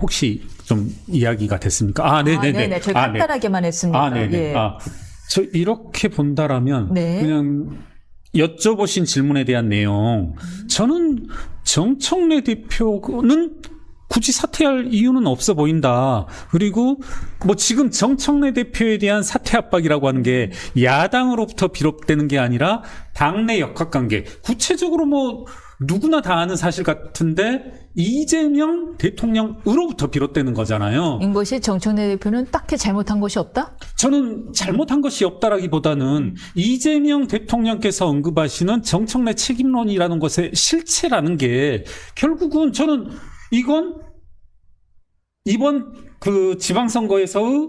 혹시 좀 이야기가 됐습니까? 네네. 저희 간단하게만 했습니다. 네네. 저 이렇게 본다라면 네. 그냥 여쭤보신 질문에 대한 내용, 저는 정청래 대표는 굳이 사퇴할 이유는 없어 보인다. 그리고 뭐 지금 정청래 대표에 대한 사퇴 압박이라고 하는 게 야당으로부터 비롯되는 게 아니라 당내 역학관계, 구체적으로 뭐 누구나 다 아는 사실 같은데 이재명 대통령으로부터 비롯되는 거잖아요. 이것이 정청래 대표는 딱히 잘못한 것이 없다? 저는 잘못한 것이 없다라기보다는 이재명 대통령께서 언급하시는 정청래 책임론이라는 것의 실체라는 게 결국은 저는 이건 이번 그 지방선거에서의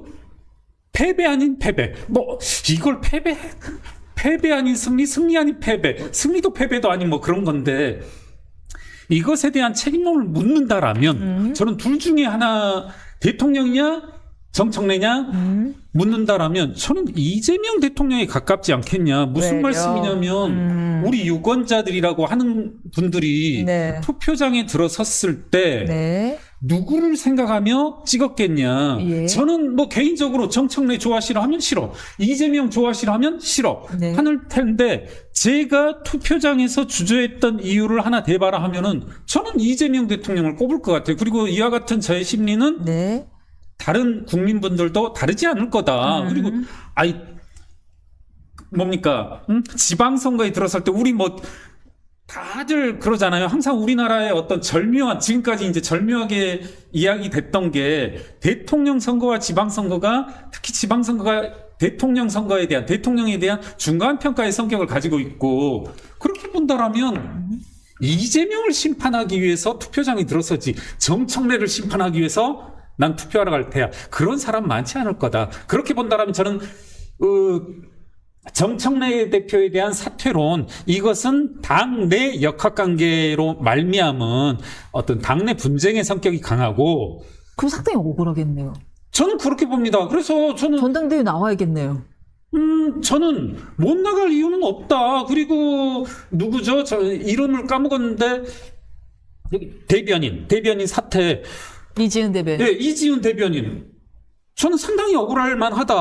패배 아닌 패배, 뭐 이걸 패배 아닌 승리, 승리 아닌 패배, 승리도 패배도 아닌 뭐 그런 건데, 이것에 대한 책임론을 묻는다라면 저는 둘 중에 하나, 대통령이냐 정청래냐 묻는다라면 저는 이재명 대통령에 가깝지 않겠냐. 무슨 왜요? 말씀이냐면 우리 유권자들이라고 하는 분들이 네. 투표장에 들어섰을 때 네. 누구를 생각하며 찍었겠냐. 예. 저는 뭐 개인적으로 정청래 좋아하시라 하면 싫어, 이재명 좋아하시라 하면 싫어 네. 하는 텐데, 제가 투표장에서 주저했던 이유를 하나 대봐라 하면은 저는 이재명 대통령을 꼽을 것 같아요. 그리고 이와 같은 저의 심리는 네. 다른 국민분들도 다르지 않을 거다. 그리고 뭡니까? 지방선거에 들어설 때 우리 뭐 다들 그러잖아요. 항상 우리나라의 어떤 절묘한, 지금까지 이제 절묘하게 이야기됐던 게 대통령 선거와 지방선거가, 특히 지방선거가 대통령 선거에 대한, 대통령에 대한 중간 평가의 성격을 가지고 있고, 그렇게 본다라면 이재명을 심판하기 위해서 투표장에 들어서지 정청래를 심판하기 위해서 난 투표하러 갈 테야, 그런 사람 많지 않을 거다. 그렇게 본다라면 저는 정청래 대표에 대한 사퇴론, 이것은 당내 역학관계로 말미암은 어떤 당내 분쟁의 성격이 강하고, 그럼 상당히 억울하겠네요. 저는 그렇게 봅니다. 그래서 저는 전당대회 나와야겠네요. 저는 못 나갈 이유는 없다. 그리고 누구죠? 저 이름을 까먹었는데, 대변인 사퇴. 이지은 대변인. 네, 이지은 대변인. 저는 상당히 억울할 만하다.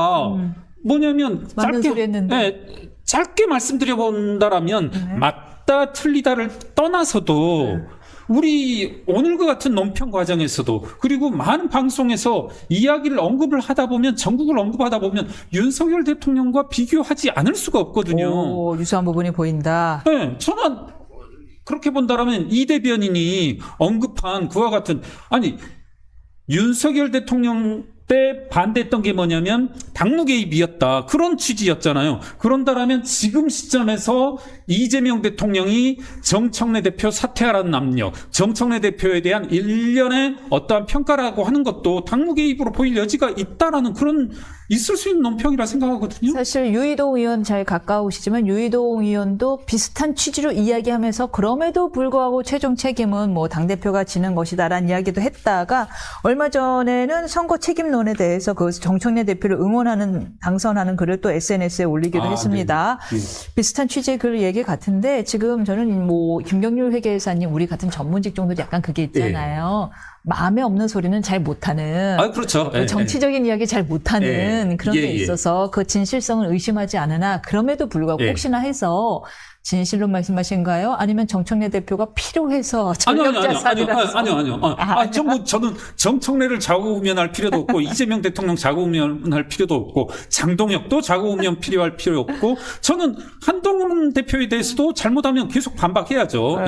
뭐냐면 맞는 소리 했는데. 짧게 말씀드려 본다라면 맞다 틀리다를 떠나서도 우리 오늘과 같은 논평 과정에서도, 그리고 많은 방송에서 이야기를 언급을 하다 보면, 전국을 언급하다 보면 윤석열 대통령과 비교하지 않을 수가 없거든요. 오, 유사한 부분이 보인다. 네, 저는 그렇게 본다라면 이 대변인이 언급한 그와 같은, 아니 윤석열 대통령 때 반대했던 게 뭐냐면 당무 개입이었다, 그런 취지였잖아요. 그런다라면 지금 시점에서 이재명 대통령이 정청래 대표 사퇴하라는 압력, 정청래 대표에 대한 일련의 어떠한 평가라고 하는 것도 당무 개입으로 보일 여지가 있다라는, 그런 있을 수 있는 논평이라 생각하거든요. 사실 유이동 의원 잘 가까우시지만 유이동 의원도 비슷한 취지로 이야기하면서 그럼에도 불구하고 최종 책임은 뭐 당대표가 지는 것이다라는 이야기도 했다가, 얼마 전에는 선거 책임론에 대해서 그 정청래 대표를 응원하는, 당선하는 글을 또 SNS에 올리기도 했습니다. 네. 비슷한 취지의 글 얘기 같은데, 지금 저는 뭐 김경률 회계사님, 우리 같은 전문 직종들이 약간 그게 있잖아요. 마음에 없는 소리는 잘 못하는. 그렇죠. 정치적인 이야기 잘 못하는 그런 게 예. 있어서 그 진실성을 의심하지 않으나, 그럼에도 불구하고 혹시나 해서 진실로 말씀하신가요? 아니면 정청래 대표가 필요해서 전력 자산이라서? 아니요. 저는 정청래를 좌우우면할 필요도 없고 이재명 대통령 좌우우면할 필요도 없고 장동혁도 좌우우면 필요할 필요 없고, 저는 한동훈 대표에 대해서도 잘못하면 계속 반박해야죠.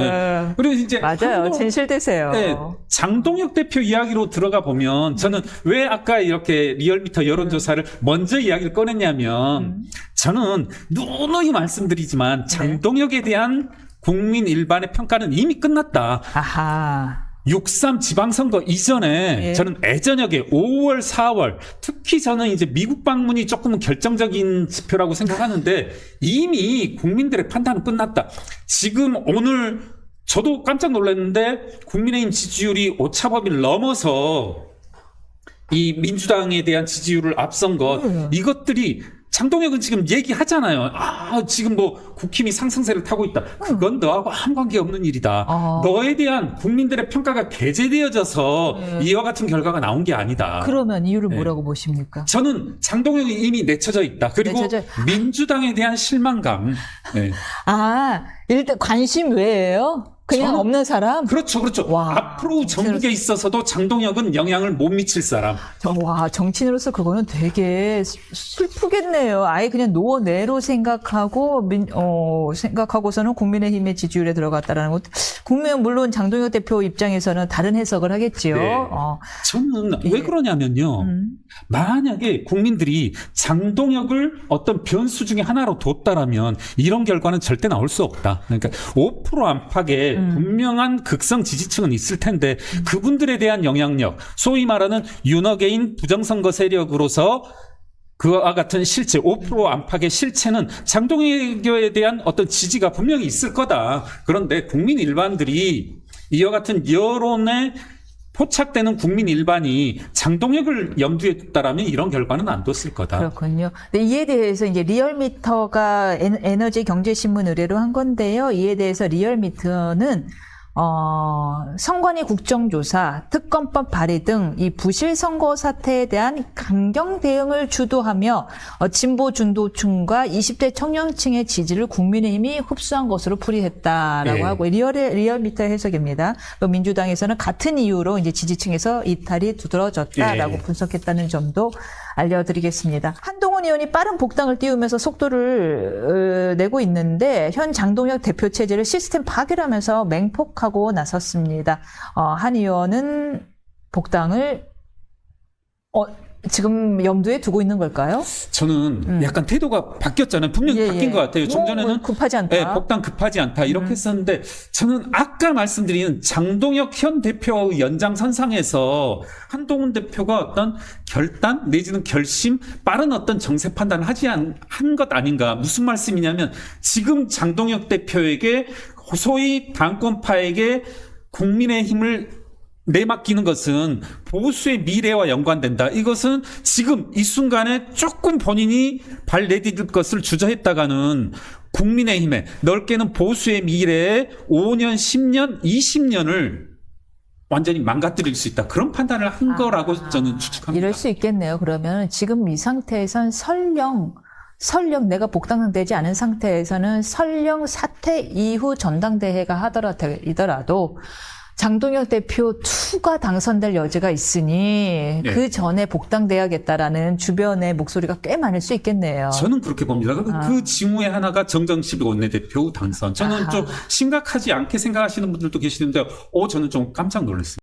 그리고 이제 맞아요. 진실되세요. 장동혁 대표 이야기로 들어가 보면, 저는 왜 아까 이렇게 리얼미터 여론조사를 먼저 이야기를 꺼냈냐면, 저는 누누이 말씀드리지만 장동혁에 대한 국민 일반의 평가는 이미 끝났다. 아하. 6.3 지방선거 이전에 저는 애저녁에 5월, 4월, 특히 저는 이제 미국 방문이 조금은 결정적인 지표라고 생각하는데, 이미 국민들의 판단은 끝났다. 지금 오늘 저도 깜짝 놀랐는데 국민의힘 지지율이 오차범위를 넘어서 이 민주당에 대한 지지율을 앞선 것, 이것들이 장동혁은 지금 얘기하잖아요. 지금 뭐 국힘이 상승세를 타고 있다. 그건 너하고 아무 관계 없는 일이다. 너에 대한 국민들의 평가가 배제되어져서 이와 같은 결과가 나온 게 아니다. 그러면 이유를 뭐라고 보십니까? 저는 장동혁이 이미 내쳐져 있다. 그리고 민주당에 대한 실망감. 네. 일단 관심 외예요? 그냥 없는 사람? 그렇죠. 와, 앞으로 전국에 있어서도 장동혁은 영향을 못 미칠 사람. 정치인으로서 그거는 되게 슬프겠네요. 아예 그냥 노내로 생각하고서는 국민의힘의 지지율에 들어갔다라는 것. 국민은 물론 장동혁 대표 입장에서는 다른 해석을 하겠지요. 네. 저는 왜 그러냐면요. 만약에 국민들이 장동혁을 어떤 변수 중에 하나로 뒀다라면 이런 결과는 절대 나올 수 없다. 그러니까 5% 안팎의 분명한 극성 지지층은 있을 텐데 그분들에 대한 영향력, 소위 말하는 윤어게인 부정선거 세력으로서 그와 같은 실체, 5% 안팎의 실체는 장동혁에 대한 어떤 지지가 분명히 있을 거다. 그런데 국민 일반들이 이와 같은 여론에 포착되는 국민 일반이 장동혁을 염두에 뒀다라면 이런 결과는 안 뒀을 거다. 그렇군요. 근데 이에 대해서 이제 리얼미터가 에너지 경제신문 의뢰로 한 건데요. 이에 대해서 리얼미터는 선관위 국정조사, 특검법 발의 등 이 부실 선거 사태에 대한 강경 대응을 주도하며 진보 중도층과 20대 청년층의 지지를 국민의힘이 흡수한 것으로 풀이했다라고 하고 리얼미터의 해석입니다. 민주당에서는 같은 이유로 이제 지지층에서 이탈이 두드러졌다라고 분석했다는 점도 알려드리겠습니다. 한동훈 의원이 빠른 복당을 띄우면서 속도를 내고 있는데 현 장동혁 대표 체제를 시스템 파괴하면서 맹폭하고 나섰습니다. 한 의원은 복당을 지금 염두에 두고 있는 걸까요? 저는 약간 태도가 바뀌었잖아요. 분명히 바뀐 것 같아요. 좀 전에는 급하지 않다. 복당 급하지 않다 이렇게 했었는데 저는 아까 말씀드린 장동혁 현 대표의 연장선상에서 한동훈 대표가 어떤 결단 내지는 결심, 빠른 어떤 정세 판단을 한 것 아닌가. 무슨 말씀이냐면 지금 장동혁 대표에게 소위 당권파에게 국민의힘을 내맡기는 것은 보수의 미래와 연관된다. 이것은 지금 이 순간에 조금 본인이 발 내디딜 것을 주저했다가는 국민의힘에 넓게는 보수의 미래에 5년, 10년, 20년을 완전히 망가뜨릴 수 있다. 그런 판단을 한 거라고 저는 추측합니다. 이럴 수 있겠네요. 그러면 지금 이 상태에선 설령 내가 복당되지 않은 상태에서는 설령 사퇴 이후 전당대회가 하더라도 장동혁 대표 2가 당선될 여지가 있으니 그 전에 복당돼야겠다라는 주변의 목소리가 꽤 많을 수 있겠네요. 저는 그렇게 봅니다. 그 징후의 하나가 정정식 원내대표 당선. 저는 좀 심각하지 않게 생각하시는 분들도 계시는데 저는 좀 깜짝 놀랐습니다.